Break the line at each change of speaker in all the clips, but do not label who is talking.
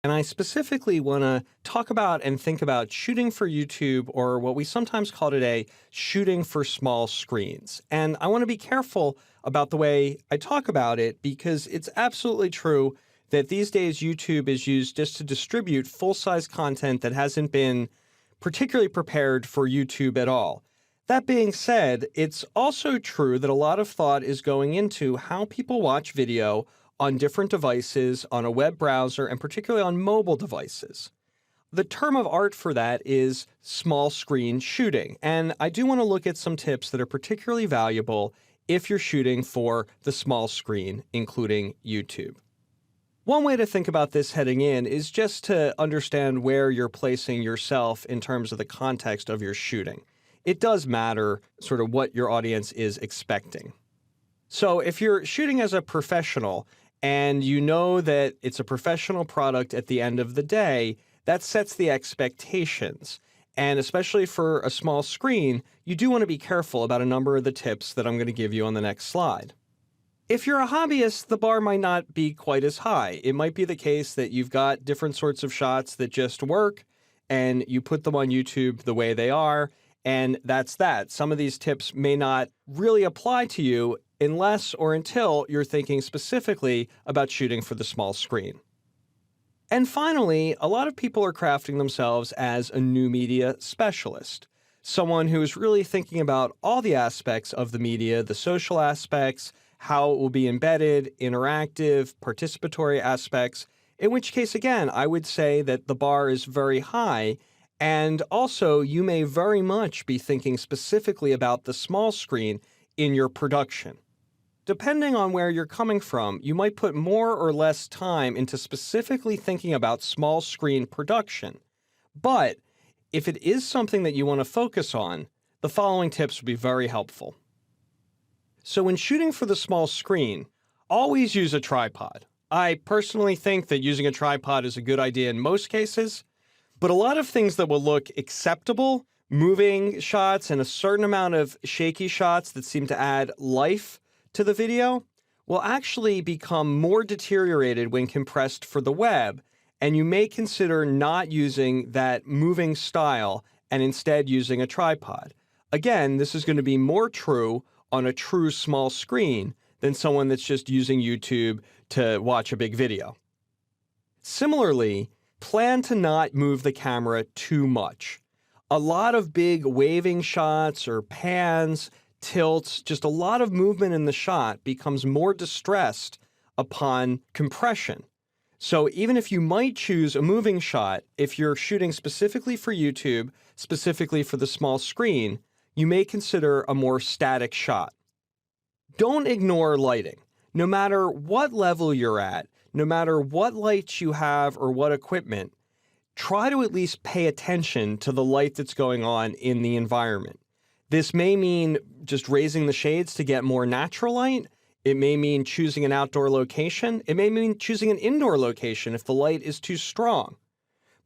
And I specifically want to talk about and think about shooting for YouTube, or what we sometimes call today shooting for small screens. And I want to be careful about the way I talk about it because it's absolutely true that these days YouTube is used just to distribute full-size content that hasn't been particularly prepared for YouTube at all. That being said, it's also true that a lot of thought is going into how people watch video on different devices, on a web browser, and particularly on mobile devices. The term of art for that is small screen shooting, and I do want to look at some tips that are particularly valuable if you're shooting for the small screen, including YouTube. One way to think about this heading in is just to understand where you're placing yourself in terms of the context of your shooting. It does matter sort of what your audience is expecting. So if you're shooting as a professional and you know that it's a professional product at the end of the day, that sets the expectations. And especially for a small screen, you do want to be careful about a number of the tips that I'm going to give you on the next slide. If you're a hobbyist, the bar might not be quite as high. It might be the case that you've got different sorts of shots that just work, and you put them on YouTube the way they are, and that's that. Some of these tips may not really apply to you unless or until you're thinking specifically about shooting for the small screen. And finally, a lot of people are crafting themselves as a new media specialist, someone who is really thinking about all the aspects of the media, the social aspects, how it will be embedded, interactive, participatory aspects, in which case, again, I would say that the bar is very high, and also you may very much be thinking specifically about the small screen in your production. Depending on where you're coming from, you might put more or less time into specifically thinking about small screen production. But if it is something that you want to focus on, the following tips would be very helpful. So when shooting for the small screen, always use a tripod. I personally think that using a tripod is a good idea in most cases, but a lot of things that will look acceptable, moving shots and a certain amount of shaky shots that seem to add life to the video, will actually become more deteriorated when compressed for the web, and you may consider not using that moving style and instead using a tripod. Again, this is going to be more true on a true small screen than someone that's just using YouTube to watch a big video. Similarly, plan to not move the camera too much. A lot of big waving shots or pans, tilts, just a lot of movement in the shot becomes more distressed upon compression. So even if you might choose a moving shot, if you're shooting specifically for YouTube, specifically for the small screen, you may consider a more static shot. Don't ignore lighting. No matter what level you're at, no matter what lights you have or what equipment, try to at least pay attention to the light that's going on in the environment. This may mean just raising the shades to get more natural light. It may mean choosing an outdoor location. It may mean choosing an indoor location if the light is too strong.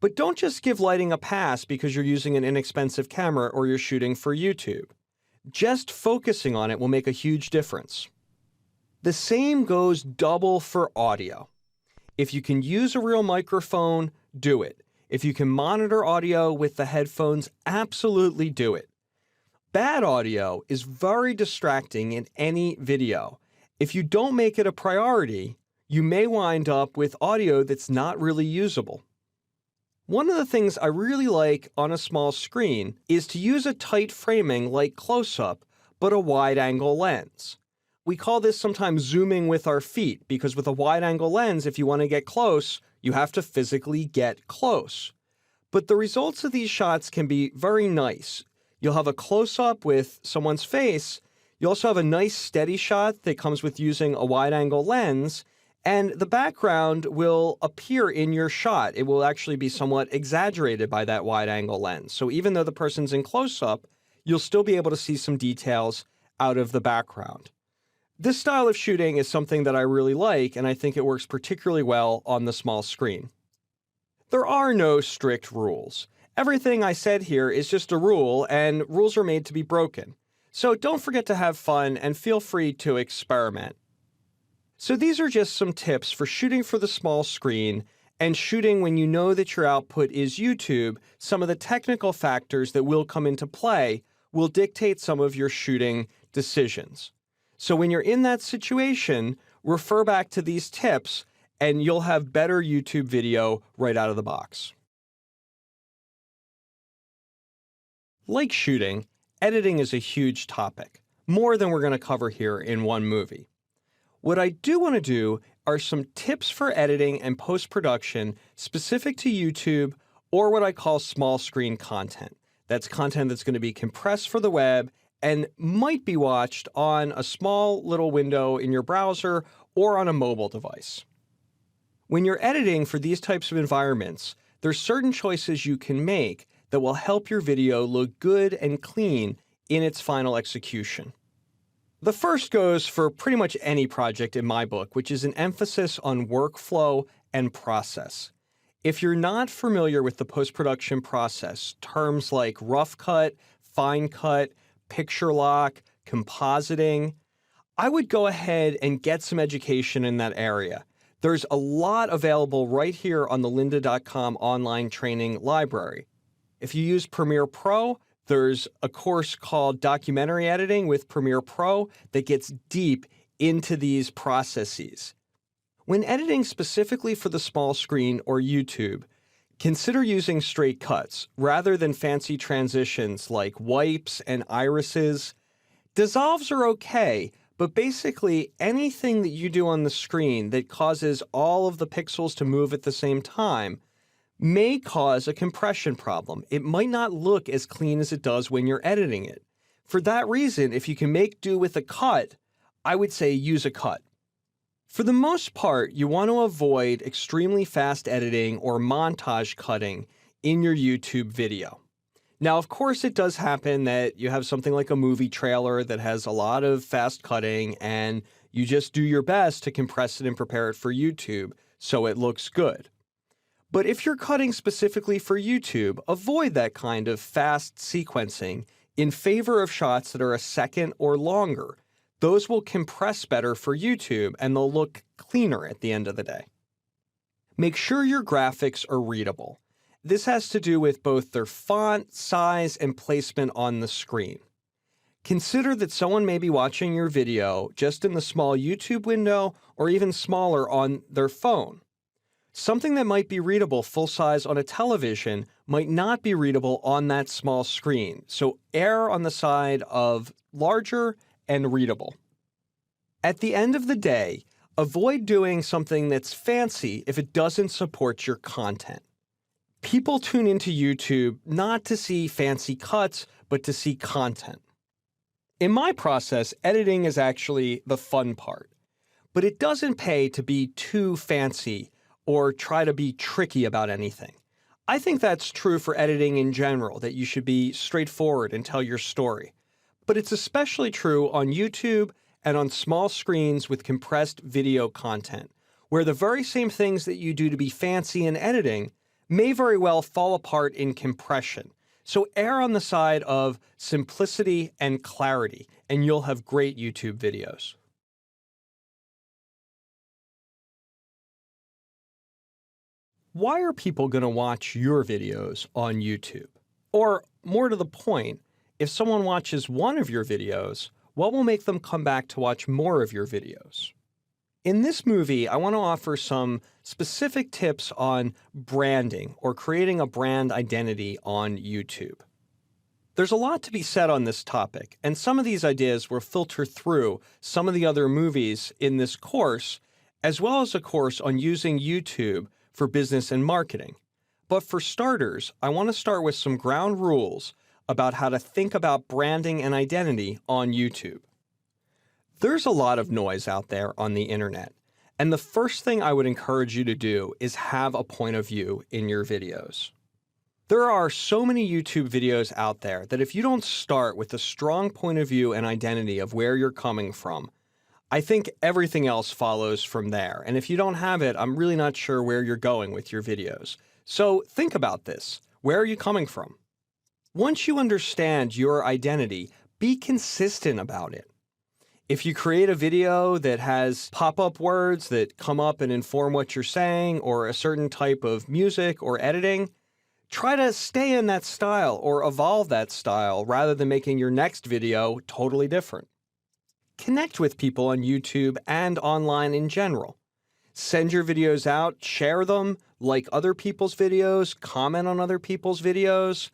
But don't just give lighting a pass because you're using an inexpensive camera or you're shooting for YouTube. Just focusing on it will make a huge difference. The same goes double for audio. If you can use a real microphone, do it. If you can monitor audio with the headphones, absolutely do it. Bad audio is very distracting in any video. If you don't make it a priority, you may wind up with audio that's not really usable. One of the things I really like on a small screen is to use a tight framing like close-up, but a wide-angle lens. We call this sometimes zooming with our feet, because with a wide-angle lens, if you want to get close, you have to physically get close. But the results of these shots can be very nice. You'll have a close-up with someone's face. You also have a nice steady shot that comes with using a wide-angle lens, and the background will appear in your shot. It will actually be somewhat exaggerated by that wide-angle lens. So even though the person's in close-up, you'll still be able to see some details out of the background. This style of shooting is something that I really like, and I think it works particularly well on the small screen. There are no strict rules. Everything I said here is just a rule, and rules are made to be broken. So don't forget to have fun and feel free to experiment. So these are just some tips for shooting for the small screen And shooting when you know that your output is YouTube, some of the technical factors that will come into play will dictate some of your shooting decisions. So when you're in that situation, refer back to these tips and you'll have better YouTube video right out of the box. Like shooting, editing is a huge topic, more than we're going to cover here in one movie. What I do want to do are some tips for editing and post-production specific to YouTube or what I call small screen content. That's content that's going to be compressed for the web and might be watched on a small little window in your browser or on a mobile device. When you're editing for these types of environments, there's certain choices you can make that will help your video look good and clean in its final execution. The first goes for pretty much any project in my book, which is an emphasis on workflow and process. If you're not familiar with the post-production process, terms like rough cut, fine cut, picture lock, compositing, I would go ahead and get some education in that area. There's a lot available right here on the lynda.com online training library. If you use Premiere Pro, there's a course called Documentary Editing with Premiere Pro that gets deep into these processes. When editing specifically for the small screen or YouTube, consider using straight cuts rather than fancy transitions like wipes and irises. Dissolves are okay, but basically anything that you do on the screen that causes all of the pixels to move at the same time may cause a compression problem. It might not look as clean as it does when you're editing it. For that reason, if you can make do with a cut, I would say use a cut. For the most part, you want to avoid extremely fast editing or montage cutting in your YouTube video. Now, of course, it does happen that you have something like a movie trailer that has a lot of fast cutting and you just do your best to compress it and prepare it for YouTube so it looks good. But if you're cutting specifically for YouTube, avoid that kind of fast sequencing in favor of shots that are a second or longer. Those will compress better for YouTube and they'll look cleaner at the end of the day. Make sure your graphics are readable. This has to do with both their font, size, and placement on the screen. Consider that someone may be watching your video just in the small YouTube window or even smaller on their phone. Something that might be readable full-size on a television might not be readable on that small screen, so err on the side of larger and readable. At the end of the day, avoid doing something that's fancy if it doesn't support your content. People tune into YouTube not to see fancy cuts, but to see content. In my process, editing is actually the fun part, but it doesn't pay to be too fancy or try to be tricky about anything. I think that's true for editing in general, that you should be straightforward and tell your story. But it's especially true on YouTube and on small screens with compressed video content, where the very same things that you do to be fancy in editing may very well fall apart in compression. So err on the side of simplicity and clarity, and you'll have great YouTube videos. Why are people going to watch your videos on YouTube? Or, more to the point, if someone watches one of your videos, what will make them come back to watch more of your videos? In this movie, I want to offer some specific tips on branding or creating a brand identity on YouTube. There's a lot to be said on this topic, and some of these ideas will filter through some of the other movies in this course, as well as a course on using YouTube for business and marketing. But for starters, I want to start with some ground rules about how to think about branding and identity on YouTube. There's a lot of noise out there on the internet, and the first thing I would encourage you to do is have a point of view in your videos. There are so many YouTube videos out there that if you don't start with a strong point of view and identity of where you're coming from, I think everything else follows from there. And if you don't have it, I'm really not sure where you're going with your videos. So think about this. Where are you coming from? Once you understand your identity, be consistent about it. If you create a video that has pop-up words that come up and inform what you're saying, or a certain type of music or editing, try to stay in that style or evolve that style rather than making your next video totally different. Connect with people on YouTube and online in general. Send your videos out, share them, like other people's videos, comment on other people's videos.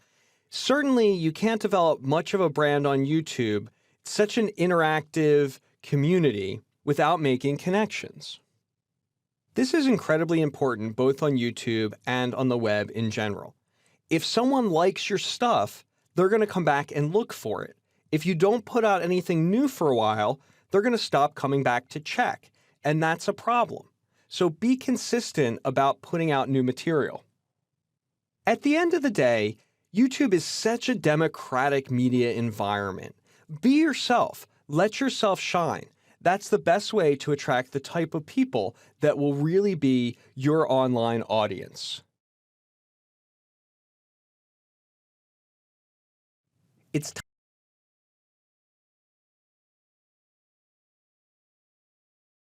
Certainly, you can't develop much of a brand on YouTube. It's such an interactive community without making connections. This is incredibly important both on YouTube and on the web in general. If someone likes your stuff, they're going to come back and look for it. If you don't put out anything new for a while, they're going to stop coming back to check, and that's a problem. So be consistent about putting out new material. At the end of the day, YouTube is such a democratic media environment. Be yourself. Let yourself shine. That's the best way to attract the type of people that will really be your online audience. It's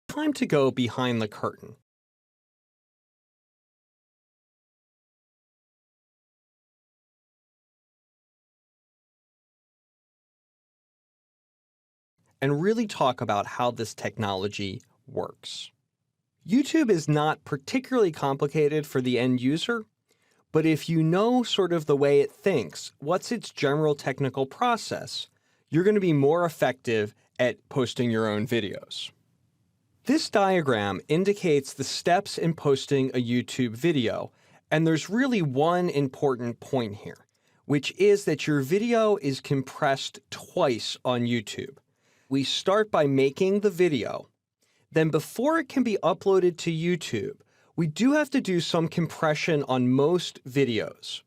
time to go behind the curtain. And really talk about how this technology works. YouTube is not particularly complicated for the end user, but if you know sort of the way it thinks, what's its general technical process, you're going to be more effective at posting your own videos. This diagram indicates the steps in posting a YouTube video, and there's really one important point here, which is that your video is compressed twice on YouTube. We start by making the video. Then before it can be uploaded to YouTube, we do have to do some compression on most videos.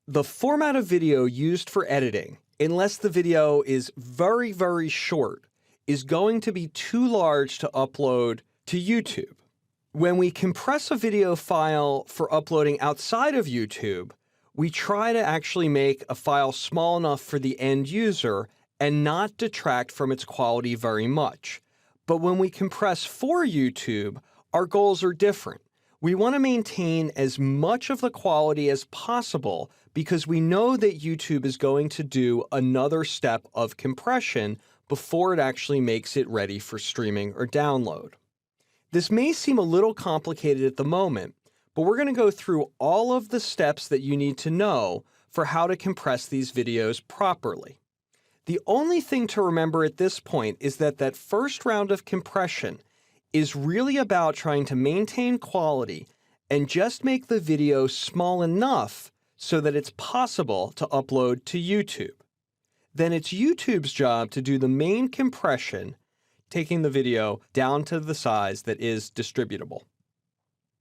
The format of video used for editing, unless the video is very, very short, is going to be too large to upload to YouTube. When we compress a video file for uploading outside of YouTube, we try to actually make a file small enough for the end user and not detract from its quality very much. But when we compress for YouTube, our goals are different. We want to maintain as much of the quality as possible because we know that YouTube is going to do another step of compression before it actually makes it ready for streaming or download. This may seem a little complicated at the moment, but we're going to go through all of the steps that you need to know for how to compress these videos properly. The only thing to remember at this point is that that first round of compression is really about trying to maintain quality and just make the video small enough so that it's possible to upload to YouTube. Then it's YouTube's job to do the main compression, taking the video down to the size that is distributable.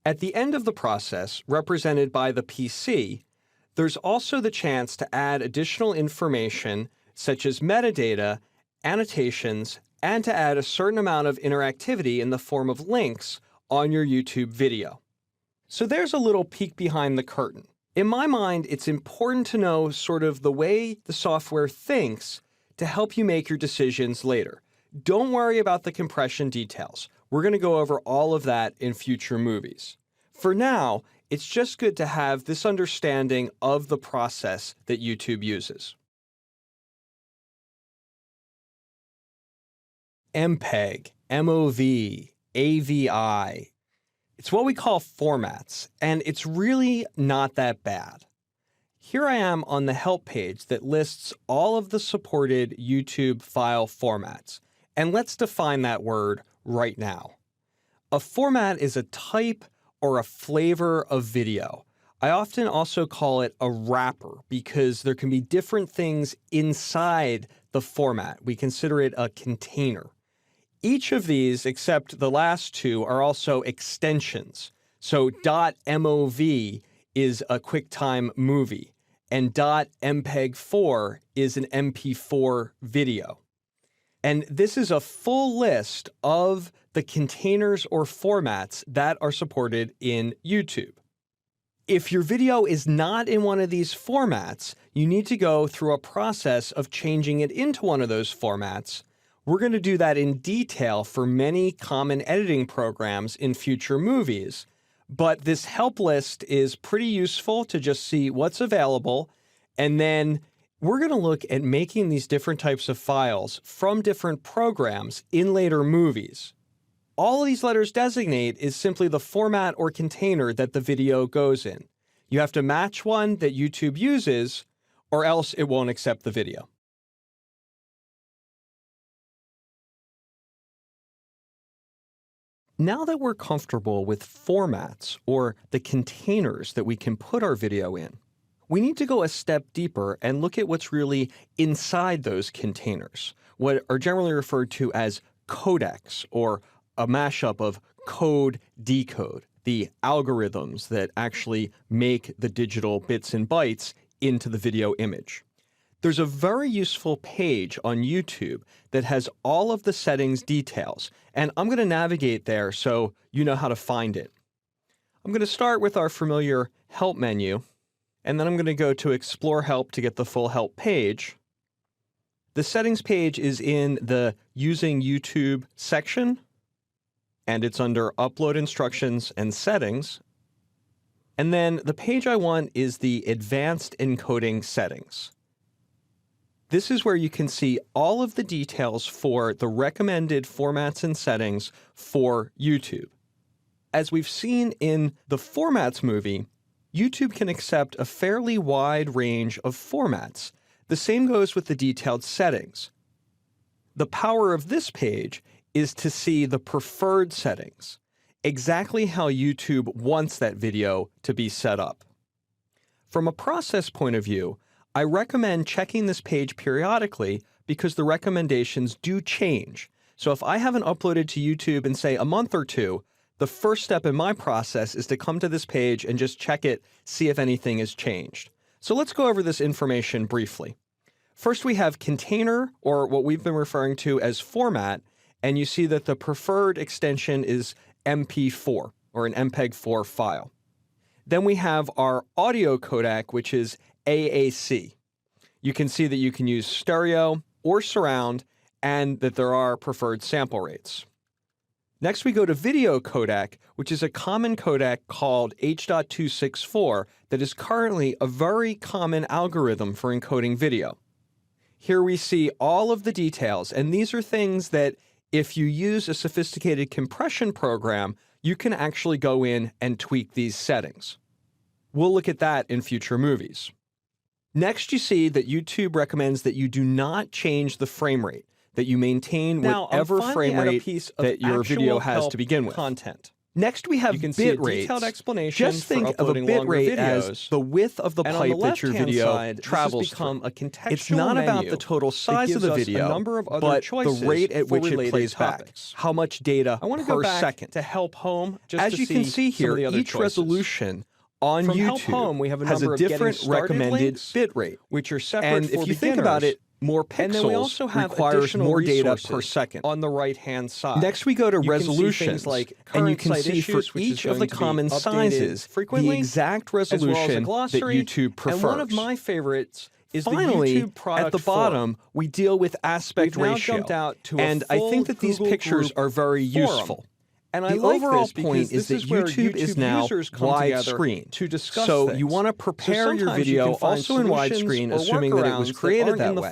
At the end of the process, represented by the PC, there's also the chance to add additional information such as metadata, annotations, and to add a certain amount of interactivity in the form of links on your YouTube video. So there's a little peek behind the curtain. In my mind, it's important to know sort of the way the software thinks to help you make your decisions later. Don't worry about the compression details. We're going to go over all of that in future movies. For now, it's just good to have this understanding of the process that YouTube uses. MPEG, MOV, AVI. It's what we call formats, and it's really not that bad. Here I am on the help page that lists all of the supported YouTube file formats, and let's define that word right now. A format is a type or a flavor of video. I often also call it a wrapper because there can be different things inside the format. We consider it a container. Each of these, except the last two, are also extensions. So .mov is a QuickTime movie, and .mpeg4 is an MP4 video. And this is a full list of the containers or formats that are supported in YouTube. If your video is not in one of these formats, you need to go through a process of changing it into one of those formats. We're going to do that in detail for many common editing programs in future movies. But this help list is pretty useful to just see what's available. And then we're going to look at making these different types of files from different programs in later movies. All of these letters designate is simply the format or container that the video goes in. You have to match one that YouTube uses, or else it won't accept the video. Now that we're comfortable with formats or the containers that we can put our video in, we need to go a step deeper and look at what's really inside those containers, what are generally referred to as codecs, or a mashup of code, decode, the algorithms that actually make the digital bits and bytes into the video image. There's a very useful page on YouTube that has all of the settings details, and I'm going to navigate there so you know how to find it. I'm going to start with our familiar Help menu, and then I'm going to go to Explore Help to get the full help page. The settings page is in the Using YouTube section, and it's under Upload Instructions and Settings. And then the page I want is the Advanced Encoding Settings. This is where you can see all of the details for the recommended formats and settings for YouTube. As we've seen in the Formats movie, YouTube can accept a fairly wide range of formats. The same goes with the detailed settings. The power of this page is to see the preferred settings, exactly how YouTube wants that video to be set up. From a process point of view, I recommend checking this page periodically because the recommendations do change. So if I haven't uploaded to YouTube in, say, a month or two, the first step in my process is to come to this page and just check it, see if anything has changed. So let's go over this information briefly. First, we have container, or what we've been referring to as format, and you see that the preferred extension is MP4, or an MPEG-4 file. Then we have our audio codec, which is AAC. You can see that you can use stereo or surround, and that there are preferred sample rates. Next, we go to video codec, which is a common codec called H.264 that is currently a very common algorithm for encoding video. Here we see all of the details, and these are things that if you use a sophisticated compression program, you can actually go in and tweak these settings. We'll look at that in future movies. Next, you see that YouTube recommends that you do not change the frame rate, that you maintain whatever frame rate that your video has to begin with. Next, we have bit rates. Just think of a bit rate as the width of the pipe that your video travels through. It's not about the total size of the video, but the rate at which it plays back. How much data per second. As you can see here, each resolution on YouTube has a different recommended bit rate, which are separate and if you think about it, more pixels requires more data per second. On the right-hand side. Next, we go to resolution, and you can see for each of the common sizes the exact resolution that YouTube prefers. And one of my favorites is finally, at the bottom, we deal with aspect ratio. And I think that these pictures are very useful. And the overall point is that YouTube is now widescreen. So you want to prepare your video also in widescreen, assuming that it was created that way.